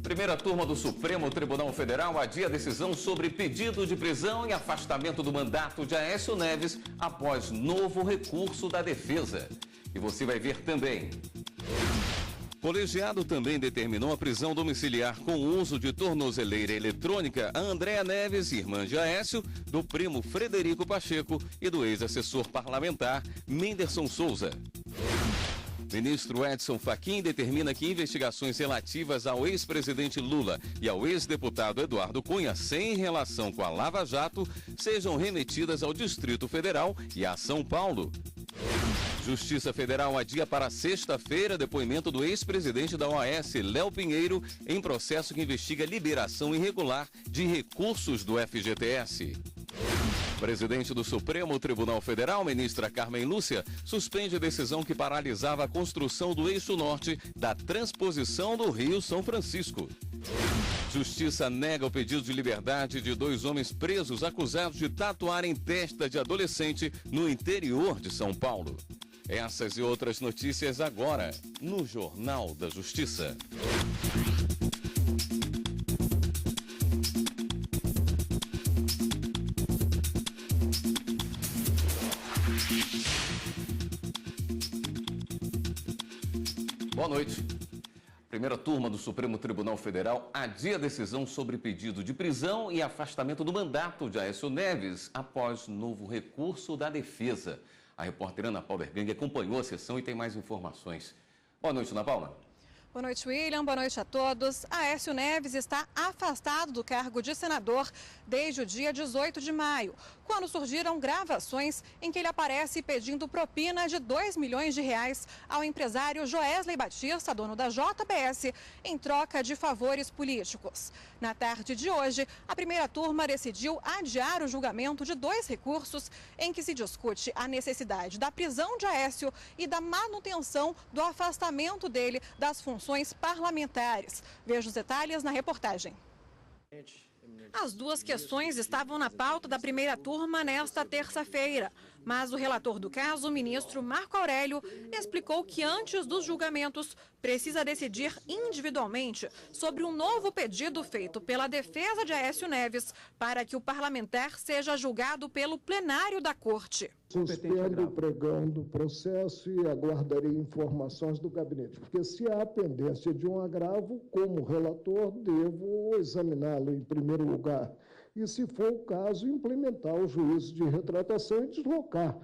Primeira turma do Supremo Tribunal Federal adia a decisão sobre pedido de prisão e afastamento do mandato de Aécio Neves após novo recurso da defesa. E você vai ver também. Colegiado também determinou a prisão domiciliar com uso de tornozeleira eletrônica a Andréa Neves, irmã de Aécio, do primo Frederico Pacheco e do ex-assessor parlamentar Menderson Souza. Ministro Edson Fachin determina que investigações relativas ao ex-presidente Lula e ao ex-deputado Eduardo Cunha, sem relação com a Lava Jato, sejam remetidas ao Distrito Federal e a São Paulo. Justiça Federal adia para sexta-feira depoimento do ex-presidente da OAS, Léo Pinheiro, em processo que investiga liberação irregular de recursos do FGTS. Presidente do Supremo Tribunal Federal, ministra Carmen Lúcia, suspende a decisão que paralisava a construção do eixo norte da transposição do Rio São Francisco. Justiça nega o pedido de liberdade de 2 homens presos acusados de tatuarem testa de adolescente no interior de São Paulo. Essas e outras notícias agora no Jornal da Justiça. Boa noite. Primeira turma do Supremo Tribunal Federal adia a decisão sobre pedido de prisão e afastamento do mandato de Aécio Neves após novo recurso da defesa. A repórter Ana Paula Ergang acompanhou a sessão e tem mais informações. Boa noite, Ana Paula. Boa noite, William. Boa noite a todos. Aécio Neves está afastado do cargo de senador desde o dia 18 de maio, quando surgiram gravações em que ele aparece pedindo propina de R$2 milhões ao empresário Joesley Batista, dono da JBS, em troca de favores políticos. Na tarde de hoje, a primeira turma decidiu adiar o julgamento de 2 recursos em que se discute a necessidade da prisão de Aécio e da manutenção do afastamento dele das funções parlamentares. Veja os detalhes na reportagem. As 2 questões estavam na pauta da primeira turma nesta terça-feira, mas o relator do caso, o ministro Marco Aurélio, explicou que antes dos julgamentos precisa decidir individualmente sobre um novo pedido feito pela defesa de Aécio Neves para que o parlamentar seja julgado pelo plenário da Corte. Suspendo o pregão do processo e aguardarei informações do gabinete, porque se há pendência de um agravo, como relator, devo examiná-lo em primeiro lugar. E, se for o caso, implementar o juízo de retratação e deslocar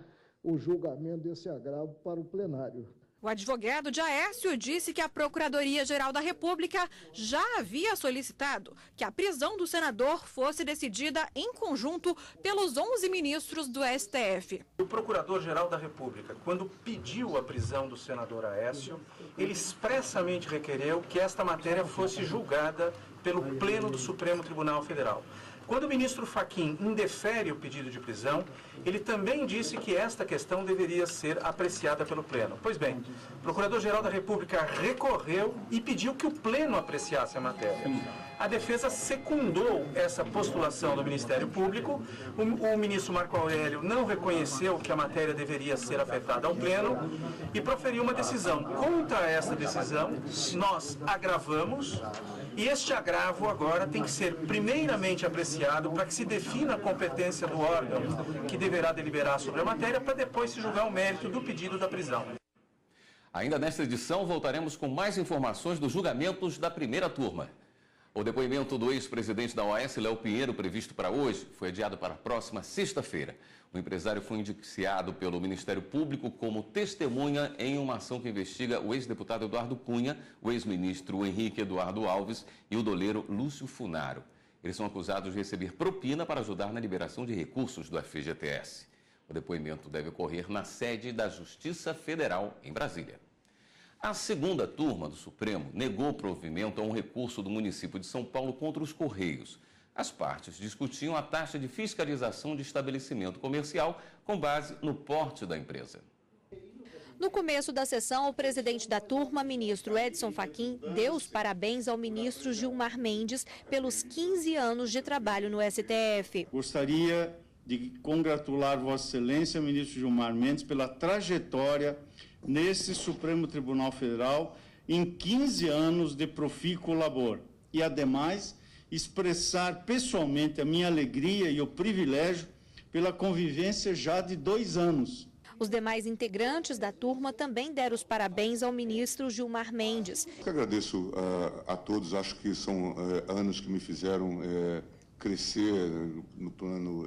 o julgamento desse agravo para o plenário. O advogado de Aécio disse que a Procuradoria-Geral da República já havia solicitado que a prisão do senador fosse decidida em conjunto pelos 11 ministros do STF. O Procurador-Geral da República, quando pediu a prisão do senador Aécio, ele expressamente requereu que esta matéria fosse julgada pelo Pleno do Supremo Tribunal Federal. Quando o ministro Fachin indefere o pedido de prisão, ele também disse que esta questão deveria ser apreciada pelo Pleno. Pois bem, o Procurador-Geral da República recorreu e pediu que o Pleno apreciasse a matéria. A defesa secundou essa postulação do Ministério Público, o ministro Marco Aurélio não reconheceu que a matéria deveria ser afetada ao Pleno e proferiu uma decisão. Contra essa decisão, nós agravamos. E este agravo agora tem que ser primeiramente apreciado para que se defina a competência do órgão que deverá deliberar sobre a matéria para depois se julgar o mérito do pedido da prisão. Ainda nesta edição, voltaremos com mais informações dos julgamentos da primeira turma. O depoimento do ex-presidente da OAS, Léo Pinheiro, previsto para hoje, foi adiado para a próxima sexta-feira. O empresário foi indiciado pelo Ministério Público como testemunha em uma ação que investiga o ex-deputado Eduardo Cunha, o ex-ministro Henrique Eduardo Alves e o doleiro Lúcio Funaro. Eles são acusados de receber propina para ajudar na liberação de recursos do FGTS. O depoimento deve ocorrer na sede da Justiça Federal, em Brasília. A segunda turma do Supremo negou provimento a um recurso do município de São Paulo contra os Correios. As partes discutiam a taxa de fiscalização de estabelecimento comercial com base no porte da empresa. No começo da sessão, o presidente da turma, ministro Edson Fachin, deu os parabéns ao ministro Gilmar Mendes pelos 15 anos de trabalho no STF. Gostaria de congratular Vossa Excelência, ministro Gilmar Mendes, pela trajetória nesse Supremo Tribunal Federal, em 15 anos de profícuo labor e, ademais, expressar pessoalmente a minha alegria e o privilégio pela convivência já de 2 anos. Os demais integrantes da turma também deram os parabéns ao ministro Gilmar Mendes. Eu agradeço a todos, acho que são anos que me fizeram crescer no plano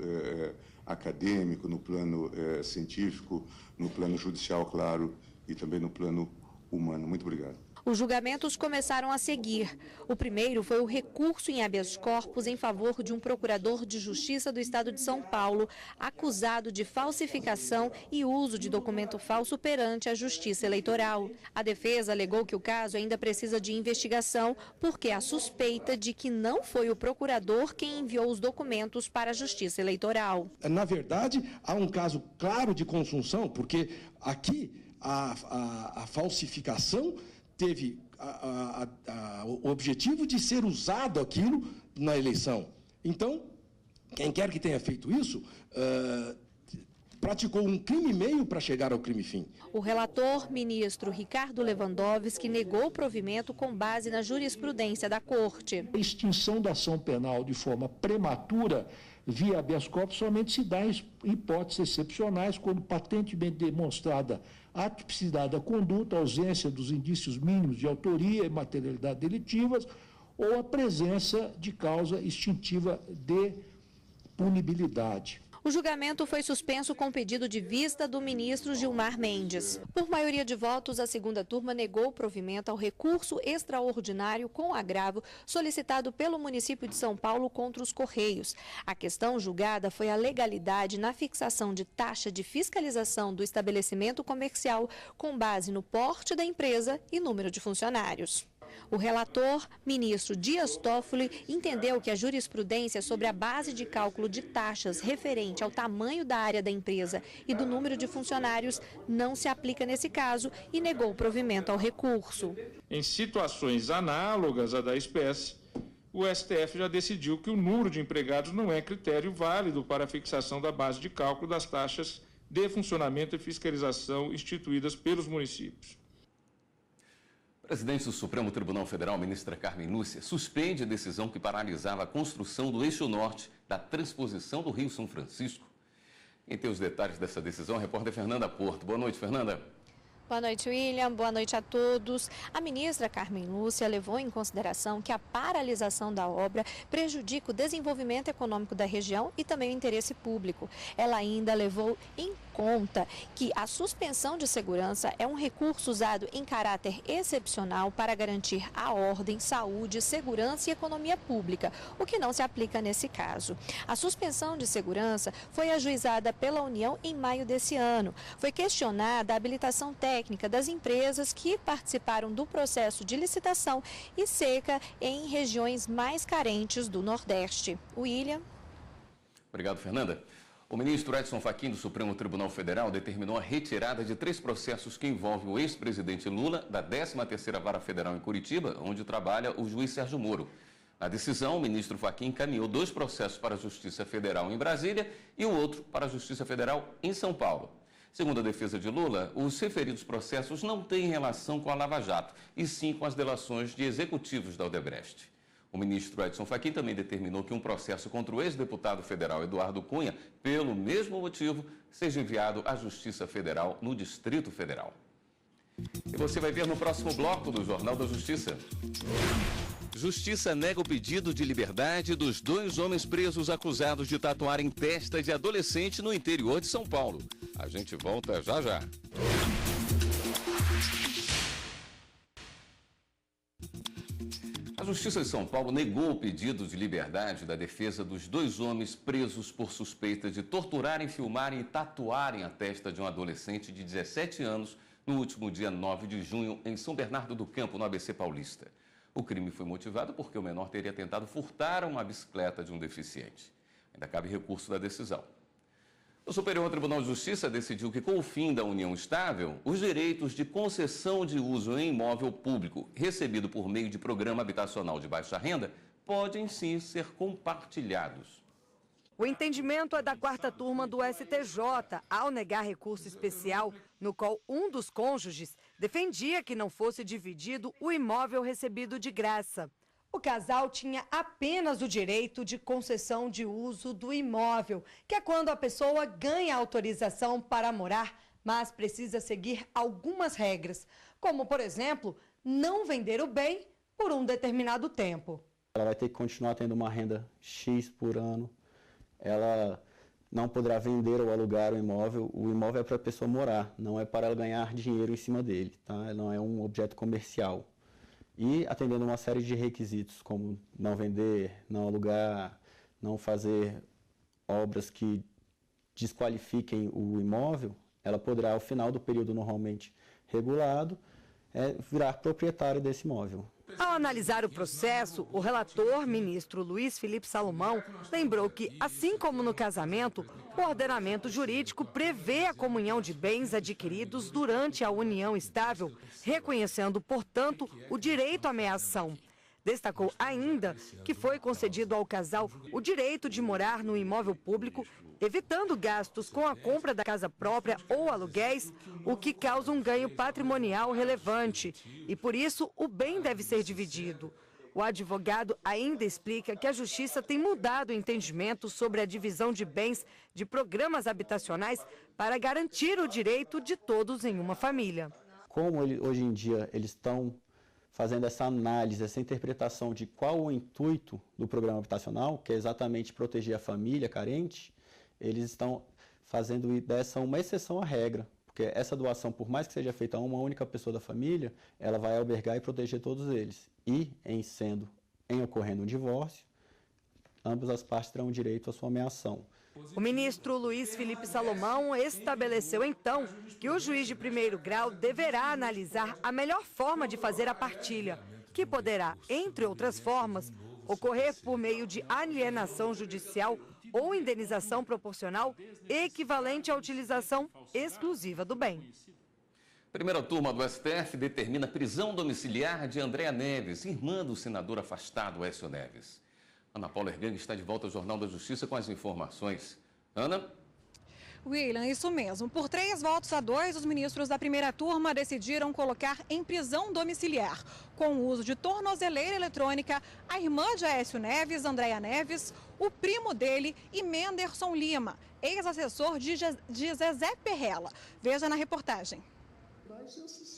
acadêmico, no plano científico, no plano judicial, claro, e também no plano humano. Muito obrigado. Os julgamentos começaram a seguir. O primeiro foi o recurso em habeas corpus em favor de um procurador de justiça do estado de São Paulo, acusado de falsificação e uso de documento falso perante a Justiça Eleitoral. A defesa alegou que o caso ainda precisa de investigação, porque há suspeita de que não foi o procurador quem enviou os documentos para a Justiça Eleitoral. Na verdade, há um caso claro de consunção, porque aqui a falsificação teve o objetivo de ser usado aquilo na eleição. Então, quem quer que tenha feito isso, praticou um crime e meio para chegar ao crime fim. O relator, ministro Ricardo Lewandowski, negou o provimento com base na jurisprudência da Corte. A extinção da ação penal de forma prematura via habeas corpus somente se dá em hipóteses excepcionais, quando patentemente demonstrada a atipicidade da conduta, a ausência dos indícios mínimos de autoria e materialidade delitivas ou a presença de causa extintiva de punibilidade. O julgamento foi suspenso com pedido de vista do ministro Gilmar Mendes. Por maioria de votos, a segunda turma negou o provimento ao recurso extraordinário com agravo solicitado pelo município de São Paulo contra os Correios. A questão julgada foi a legalidade na fixação de taxa de fiscalização do estabelecimento comercial com base no porte da empresa e número de funcionários. O relator, ministro Dias Toffoli, entendeu que a jurisprudência sobre a base de cálculo de taxas referente ao tamanho da área da empresa e do número de funcionários não se aplica nesse caso e negou o provimento ao recurso. Em situações análogas à da espécie, o STF já decidiu que o número de empregados não é critério válido para a fixação da base de cálculo das taxas de funcionamento e fiscalização instituídas pelos municípios. O presidente do Supremo Tribunal Federal, ministra Carmen Lúcia, suspende a decisão que paralisava a construção do eixo norte da transposição do Rio São Francisco. Quem tem os detalhes dessa decisão é a repórter Fernanda Porto. Boa noite, Fernanda. Boa noite, William. Boa noite a todos. A ministra Carmen Lúcia levou em consideração que a paralisação da obra prejudica o desenvolvimento econômico da região e também o interesse público. Ela ainda levou em conta que a suspensão de segurança é um recurso usado em caráter excepcional para garantir a ordem, saúde, segurança e economia pública, o que não se aplica nesse caso. A suspensão de segurança foi ajuizada pela União em maio desse ano. Foi questionada a habilitação técnica das empresas que participaram do processo de licitação e seca em regiões mais carentes do Nordeste. William. Obrigado, Fernanda. O ministro Edson Fachin, do Supremo Tribunal Federal, determinou a retirada de 3 processos que envolvem o ex-presidente Lula da 13ª Vara Federal em Curitiba, onde trabalha o juiz Sérgio Moro. Na decisão, o ministro Fachin encaminhou 2 processos para a Justiça Federal em Brasília e o outro para a Justiça Federal em São Paulo. Segundo a defesa de Lula, os referidos processos não têm relação com a Lava Jato, e sim com as delações de executivos da Odebrecht. O ministro Edson Fachin também determinou que um processo contra o ex-deputado federal Eduardo Cunha, pelo mesmo motivo, seja enviado à Justiça Federal no Distrito Federal. E você vai ver no próximo bloco do Jornal da Justiça. Justiça nega o pedido de liberdade dos 2 homens presos acusados de tatuarem testa de adolescente no interior de São Paulo. A gente volta já já. A Justiça de São Paulo negou o pedido de liberdade da defesa dos 2 homens presos por suspeita de torturarem, filmarem e tatuarem a testa de um adolescente de 17 anos no último dia 9 de junho em São Bernardo do Campo, no ABC Paulista. O crime foi motivado porque o menor teria tentado furtar uma bicicleta de um deficiente. Ainda cabe recurso da decisão. O Superior Tribunal de Justiça decidiu que, com o fim da união estável, os direitos de concessão de uso em imóvel público recebido por meio de programa habitacional de baixa renda podem sim ser compartilhados. O entendimento é da 4ª turma do STJ, ao negar recurso especial, no qual um dos cônjuges defendia que não fosse dividido o imóvel recebido de graça. O casal tinha apenas o direito de concessão de uso do imóvel, que é quando a pessoa ganha autorização para morar, mas precisa seguir algumas regras, como, por exemplo, não vender o bem por um determinado tempo. Ela vai ter que continuar tendo uma renda X por ano, ela não poderá vender ou alugar o imóvel é para a pessoa morar, não é para ela ganhar dinheiro em cima dele, tá? Não é um objeto comercial. E atendendo uma série de requisitos, como não vender, não alugar, não fazer obras que desqualifiquem o imóvel, ela poderá, ao final do período normalmente regulado, virar proprietário desse imóvel. Ao analisar o processo, o relator, ministro Luiz Felipe Salomão, lembrou que, assim como no casamento, o ordenamento jurídico prevê a comunhão de bens adquiridos durante a união estável, reconhecendo, portanto, o direito à meação. Destacou ainda que foi concedido ao casal o direito de morar no imóvel público, evitando gastos com a compra da casa própria ou aluguéis, o que causa um ganho patrimonial relevante. E por isso o bem deve ser dividido. O advogado ainda explica que a Justiça tem mudado o entendimento sobre a divisão de bens de programas habitacionais para garantir o direito de todos em uma família. Como hoje em dia eles estão fazendo essa análise, essa interpretação de qual o intuito do programa habitacional, que é exatamente proteger a família carente, eles estão fazendo dessa uma exceção à regra, porque essa doação, por mais que seja feita a uma única pessoa da família, ela vai albergar e proteger todos eles. E, em ocorrendo um divórcio, ambas as partes terão direito à sua meação. O ministro Luiz Felipe Salomão estabeleceu, então, que o juiz de primeiro grau deverá analisar a melhor forma de fazer a partilha, que poderá, entre outras formas, ocorrer por meio de alienação judicial ou indenização proporcional equivalente à utilização exclusiva do bem. Primeira turma do STF determina prisão domiciliar de Andréa Neves, irmã do senador afastado Aécio Neves. Ana Paula Ergang está de volta ao Jornal da Justiça com as informações. Ana? William, isso mesmo. Por 3-2, os ministros da primeira turma decidiram colocar em prisão domiciliar, com o uso de tornozeleira eletrônica, a irmã de Aécio Neves, Andréa Neves, o primo dele e Menderson Lima, ex-assessor de Zezé Perrella. Veja na reportagem.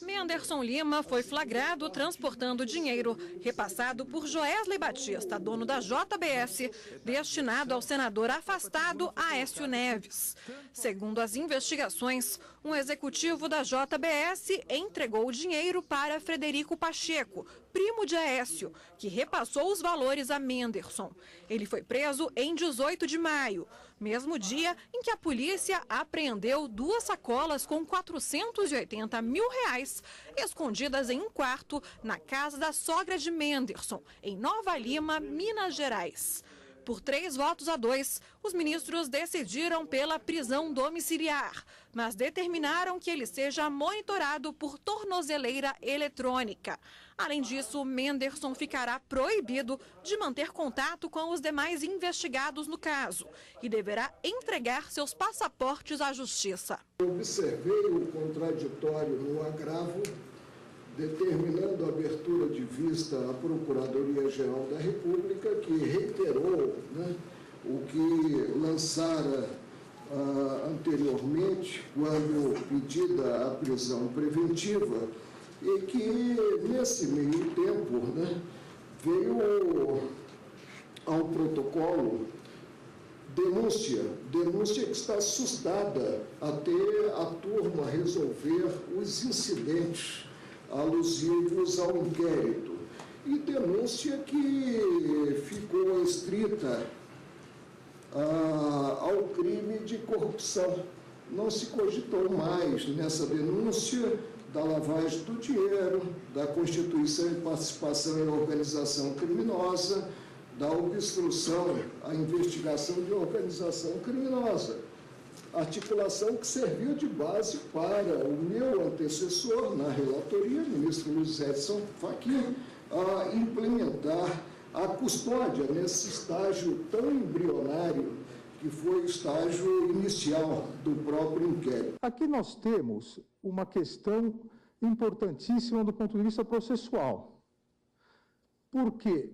Menderson Lima foi flagrado transportando dinheiro repassado por Joesley Batista, dono da JBS, destinado ao senador afastado Aécio Neves. Segundo as investigações, um executivo da JBS entregou o dinheiro para Frederico Pacheco, primo de Aécio, que repassou os valores a Menderson. Ele foi preso em 18 de maio, mesmo dia em que a polícia apreendeu 2 sacolas com R$480 mil, escondidas em um quarto na casa da sogra de Menderson, em Nova Lima, Minas Gerais. Por 3-2, os ministros decidiram pela prisão domiciliar, mas determinaram que ele seja monitorado por tornozeleira eletrônica. Além disso, Menderson ficará proibido de manter contato com os demais investigados no caso e deverá entregar seus passaportes à Justiça. Observei o contraditório no agravo, determinando a abertura de vista à Procuradoria-Geral da República, que reiterou o que lançara anteriormente, quando pedida a prisão preventiva, e que, nesse meio tempo, veio ao protocolo denúncia que está assustada até a turma resolver os incidentes alusivos ao inquérito, e denúncia que ficou estrita ao crime de corrupção. Não se cogitou mais nessa denúncia da lavagem do dinheiro, da constituição e participação em organização criminosa, da obstrução à investigação de organização criminosa. Articulação que serviu de base para o meu antecessor na relatoria, ministro Luiz Edson Fachin, a implementar a custódia nesse estágio tão embrionário que foi o estágio inicial do próprio inquérito. Aqui nós temos uma questão importantíssima do ponto de vista processual. Porque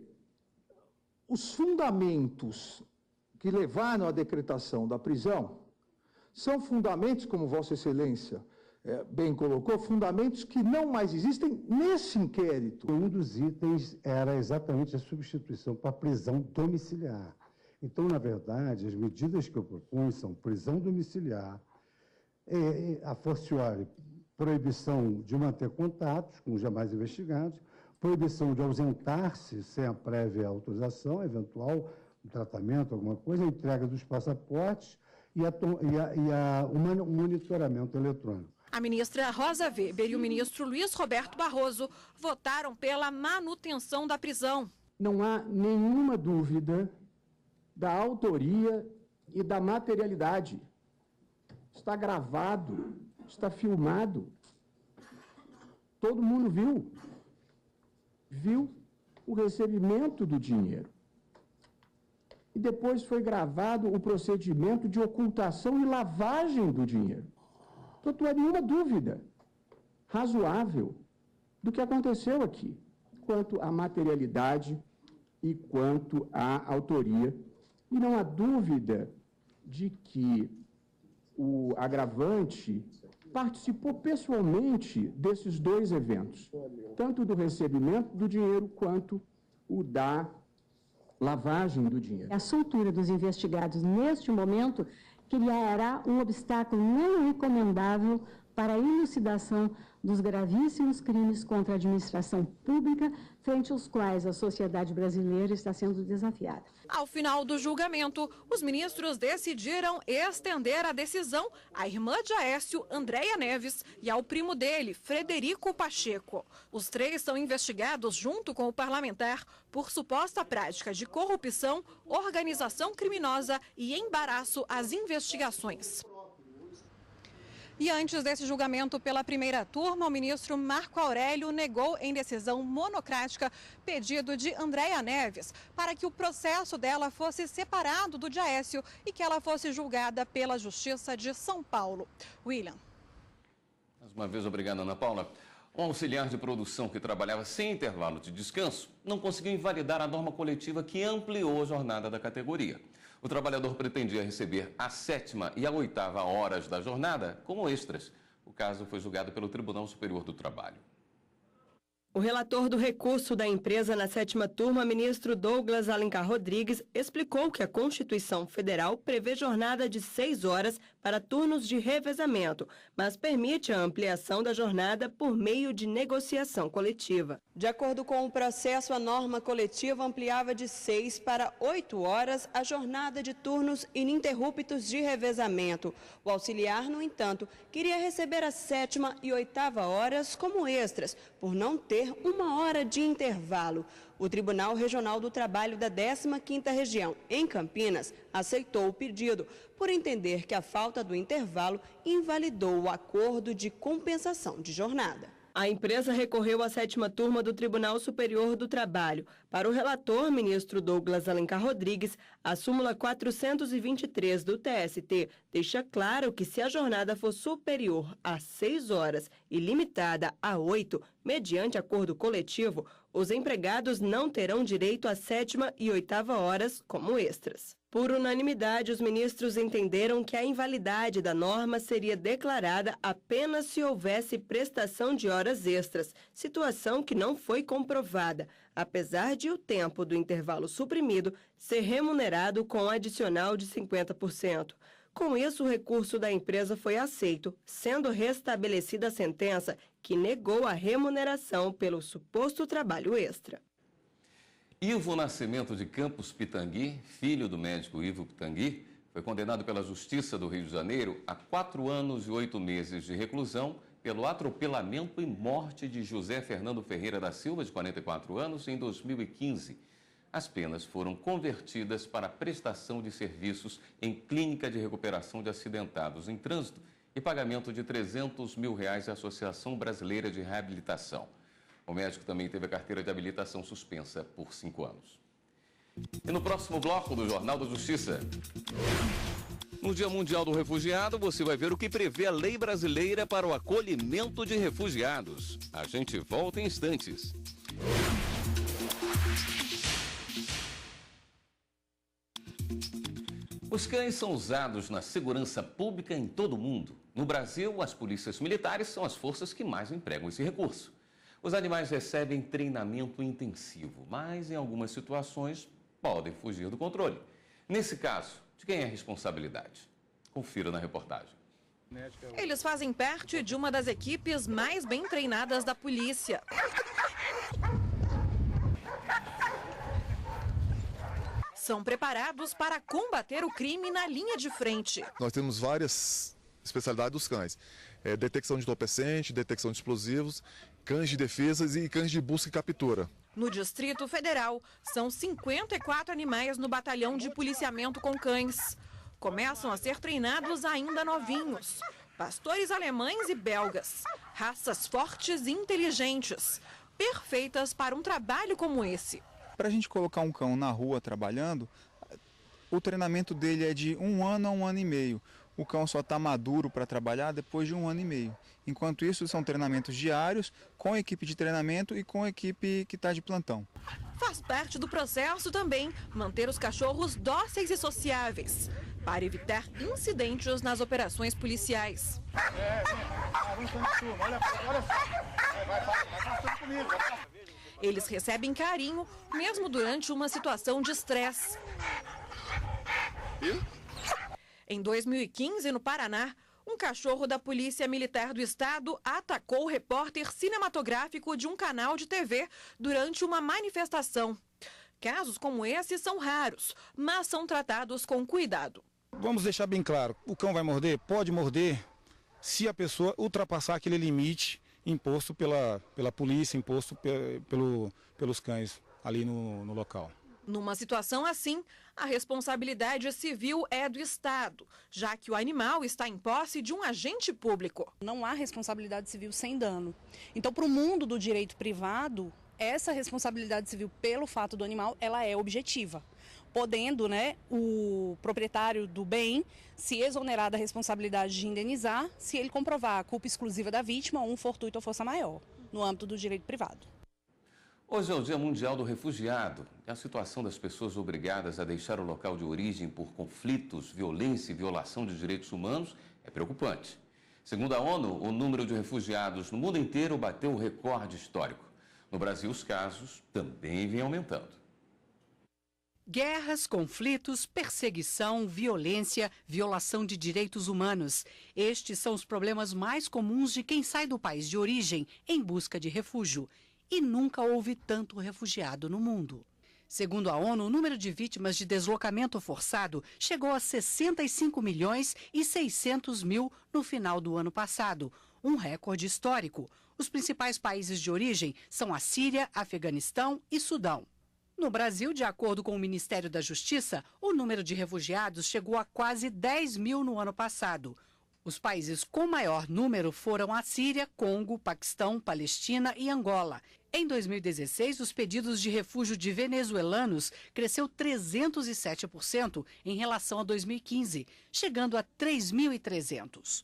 os fundamentos que levaram à decretação da prisão são fundamentos, como Vossa Excelência bem colocou, fundamentos que não mais existem nesse inquérito. Um dos itens era exatamente a substituição para prisão domiciliar. Então, na verdade, as medidas que eu proponho são prisão domiciliar, a fortiori, proibição de manter contatos com os demais investigados, proibição de ausentar-se sem a prévia autorização, eventual tratamento, alguma coisa, a entrega dos passaportes e o monitoramento eletrônico. A ministra Rosa Weber e o ministro Luiz Roberto Barroso votaram pela manutenção da prisão. Não há nenhuma dúvida da autoria e da materialidade. Está gravado, está filmado. Todo mundo viu o recebimento do dinheiro. E depois foi gravado o procedimento de ocultação e lavagem do dinheiro. Portanto, não há nenhuma dúvida razoável do que aconteceu aqui, quanto à materialidade e quanto à autoria. E não há dúvida de que o agravante participou pessoalmente desses dois eventos, tanto do recebimento do dinheiro quanto o da lavagem do dinheiro. A soltura dos investigados neste momento criará um obstáculo não recomendável para a elucidação dos gravíssimos crimes contra a administração pública, frente aos quais a sociedade brasileira está sendo desafiada. Ao final do julgamento, os ministros decidiram estender a decisão à irmã de Aécio, Andréa Neves, e ao primo dele, Frederico Pacheco. Os três são investigados junto com o parlamentar por suposta prática de corrupção, organização criminosa e embaraço às investigações. E antes desse julgamento pela primeira turma, o ministro Marco Aurélio negou em decisão monocrática pedido de Andréa Neves para que o processo dela fosse separado do de Aécio e que ela fosse julgada pela Justiça de São Paulo. William. Mais uma vez, obrigado, Ana Paula. Um auxiliar de produção que trabalhava sem intervalo de descanso não conseguiu invalidar a norma coletiva que ampliou a jornada da categoria. O trabalhador pretendia receber a 7ª e a 8ª horas da jornada como extras. O caso foi julgado pelo Tribunal Superior do Trabalho. O relator do recurso da empresa na 7ª turma, ministro Douglas Alencar Rodrigues, explicou que a Constituição Federal prevê jornada de 6 horas para turnos de revezamento, mas permite a ampliação da jornada por meio de negociação coletiva. De acordo com o processo, a norma coletiva ampliava de 6 para 8 horas a jornada de turnos ininterruptos de revezamento. O auxiliar, no entanto, queria receber a 7ª e 8ª horas como extras, por não ter 1 hora de intervalo. O Tribunal Regional do Trabalho da 15ª Região, em Campinas, aceitou o pedido, por entender que a falta do intervalo invalidou o acordo de compensação de jornada. A empresa recorreu à 7ª turma do Tribunal Superior do Trabalho. Para o relator, ministro Douglas Alencar Rodrigues, a súmula 423 do TST deixa claro que se a jornada for superior a 6 horas e limitada a 8, mediante acordo coletivo, os empregados não terão direito à 7ª e 8ª horas como extras. Por unanimidade, os ministros entenderam que a invalidade da norma seria declarada apenas se houvesse prestação de horas extras, situação que não foi comprovada, apesar de o tempo do intervalo suprimido ser remunerado com adicional de 50%. Com isso, o recurso da empresa foi aceito, sendo restabelecida a sentença que negou a remuneração pelo suposto trabalho extra. Ivo Nascimento de Campos Pitangui, filho do médico Ivo Pitangui, foi condenado pela Justiça do Rio de Janeiro a 4 anos e 8 meses de reclusão pelo atropelamento e morte de José Fernando Ferreira da Silva, de 44 anos, em 2015. As penas foram convertidas para prestação de serviços em clínica de recuperação de acidentados em trânsito e pagamento de R$300 mil à Associação Brasileira de Reabilitação. O médico também teve a carteira de habilitação suspensa por 5 anos. E no próximo bloco do Jornal da Justiça... No Dia Mundial do Refugiado, você vai ver o que prevê a lei brasileira para o acolhimento de refugiados. A gente volta em instantes. Os cães são usados na segurança pública em todo o mundo. No Brasil, as polícias militares são as forças que mais empregam esse recurso. Os animais recebem treinamento intensivo, mas em algumas situações podem fugir do controle. Nesse caso, de quem é a responsabilidade? Confira na reportagem. Eles fazem parte de uma das equipes mais bem treinadas da polícia. São preparados para combater o crime na linha de frente. Nós temos várias especialidades dos cães. Detecção de entorpecente, detecção de explosivos, cães de defesa e cães de busca e captura. No Distrito Federal, são 54 animais no batalhão de policiamento com cães. Começam a ser treinados ainda novinhos. Pastores alemães e belgas. Raças fortes e inteligentes. Perfeitas para um trabalho como esse. Para a gente colocar um cão na rua trabalhando, o treinamento dele é de 1 ano a 1 ano e meio. O cão só está maduro para trabalhar depois de 1 ano e meio. Enquanto isso, são treinamentos diários, com a equipe de treinamento e com a equipe que está de plantão. Faz parte do processo também manter os cachorros dóceis e sociáveis, para evitar incidentes nas operações policiais. Eles recebem carinho, mesmo durante uma situação de estresse. Em 2015, no Paraná, um cachorro da Polícia Militar do Estado atacou o repórter cinematográfico de um canal de TV durante uma manifestação. Casos como esse são raros, mas são tratados com cuidado. Vamos deixar bem claro, o cão vai morder? Pode morder se a pessoa ultrapassar aquele limite imposto pela polícia, imposto pelos cães ali no local. Numa situação assim, a responsabilidade civil é do Estado, já que o animal está em posse de um agente público. Não há responsabilidade civil sem dano. Então, para o mundo do direito privado, essa responsabilidade civil pelo fato do animal, ela é objetiva. Podendo, o proprietário do bem se exonerar da responsabilidade de indenizar se ele comprovar a culpa exclusiva da vítima ou um fortuito ou força maior, no âmbito do direito privado. Hoje é o Dia Mundial do Refugiado. A situação das pessoas obrigadas a deixar o local de origem por conflitos, violência e violação de direitos humanos é preocupante. Segundo a ONU, o número de refugiados no mundo inteiro bateu o recorde histórico. No Brasil, os casos também vêm aumentando. Guerras, conflitos, perseguição, violência, violação de direitos humanos. Estes são os problemas mais comuns de quem sai do país de origem em busca de refúgio. E nunca houve tanto refugiado no mundo. Segundo a ONU, o número de vítimas de deslocamento forçado chegou a 65 milhões e 600 mil no final do ano passado, um recorde histórico. Os principais países de origem são a Síria, Afeganistão e Sudão. No Brasil, de acordo com o Ministério da Justiça, o número de refugiados chegou a quase 10 mil no ano passado. Os países com maior número foram a Síria, Congo, Paquistão, Palestina e Angola. Em 2016, os pedidos de refúgio de venezuelanos cresceu 307% em relação a 2015, chegando a 3.300.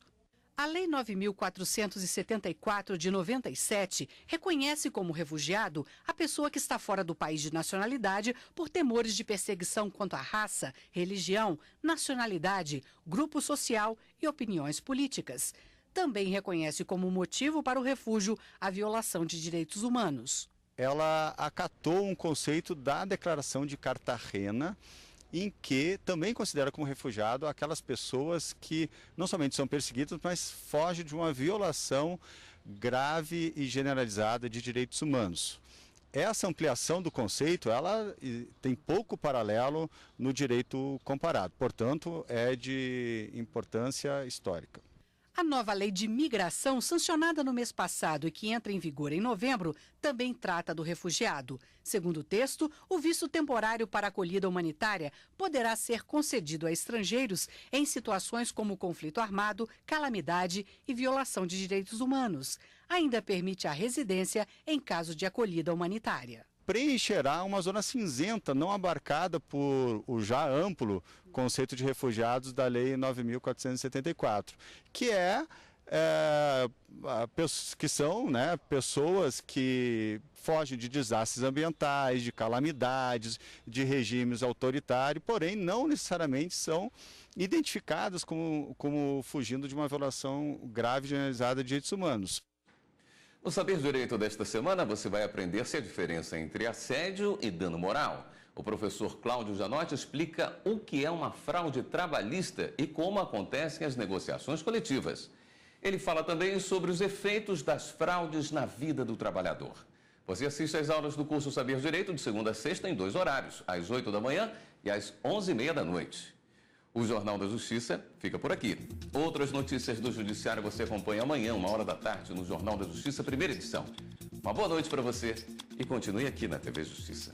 A Lei 9.474 de 97 reconhece como refugiado a pessoa que está fora do país de nacionalidade por temores de perseguição quanto à raça, religião, nacionalidade, grupo social e opiniões políticas. Também reconhece como motivo para o refúgio a violação de direitos humanos. Ela acatou um conceito da Declaração de Cartagena, em que também considera como refugiado aquelas pessoas que não somente são perseguidas, mas fogem de uma violação grave e generalizada de direitos humanos. Essa ampliação do conceito, ela tem pouco paralelo no direito comparado, portanto, é de importância histórica. A nova lei de migração, sancionada no mês passado e que entra em vigor em novembro, também trata do refugiado. Segundo o texto, o visto temporário para acolhida humanitária poderá ser concedido a estrangeiros em situações como conflito armado, calamidade e violação de direitos humanos. Ainda permite a residência em caso de acolhida humanitária. preencherá uma zona cinzenta não abarcada por o já amplo conceito de refugiados da Lei 9.474, que que são, né, pessoas que fogem de desastres ambientais, de calamidades, de regimes autoritários, porém não necessariamente são identificadas como fugindo de uma violação grave generalizada de direitos humanos. No Saber Direito desta semana, você vai aprender-se a diferença entre assédio e dano moral. O professor Cláudio Janotti explica o que é uma fraude trabalhista e como acontecem as negociações coletivas. Ele fala também sobre os efeitos das fraudes na vida do trabalhador. Você assiste às aulas do curso Saber Direito de segunda a sexta em 2 horários, às 8 da manhã e às 11h30 da noite. O Jornal da Justiça fica por aqui. Outras notícias do Judiciário você acompanha amanhã, 13h, no Jornal da Justiça, primeira edição. Uma boa noite para você e continue aqui na TV Justiça.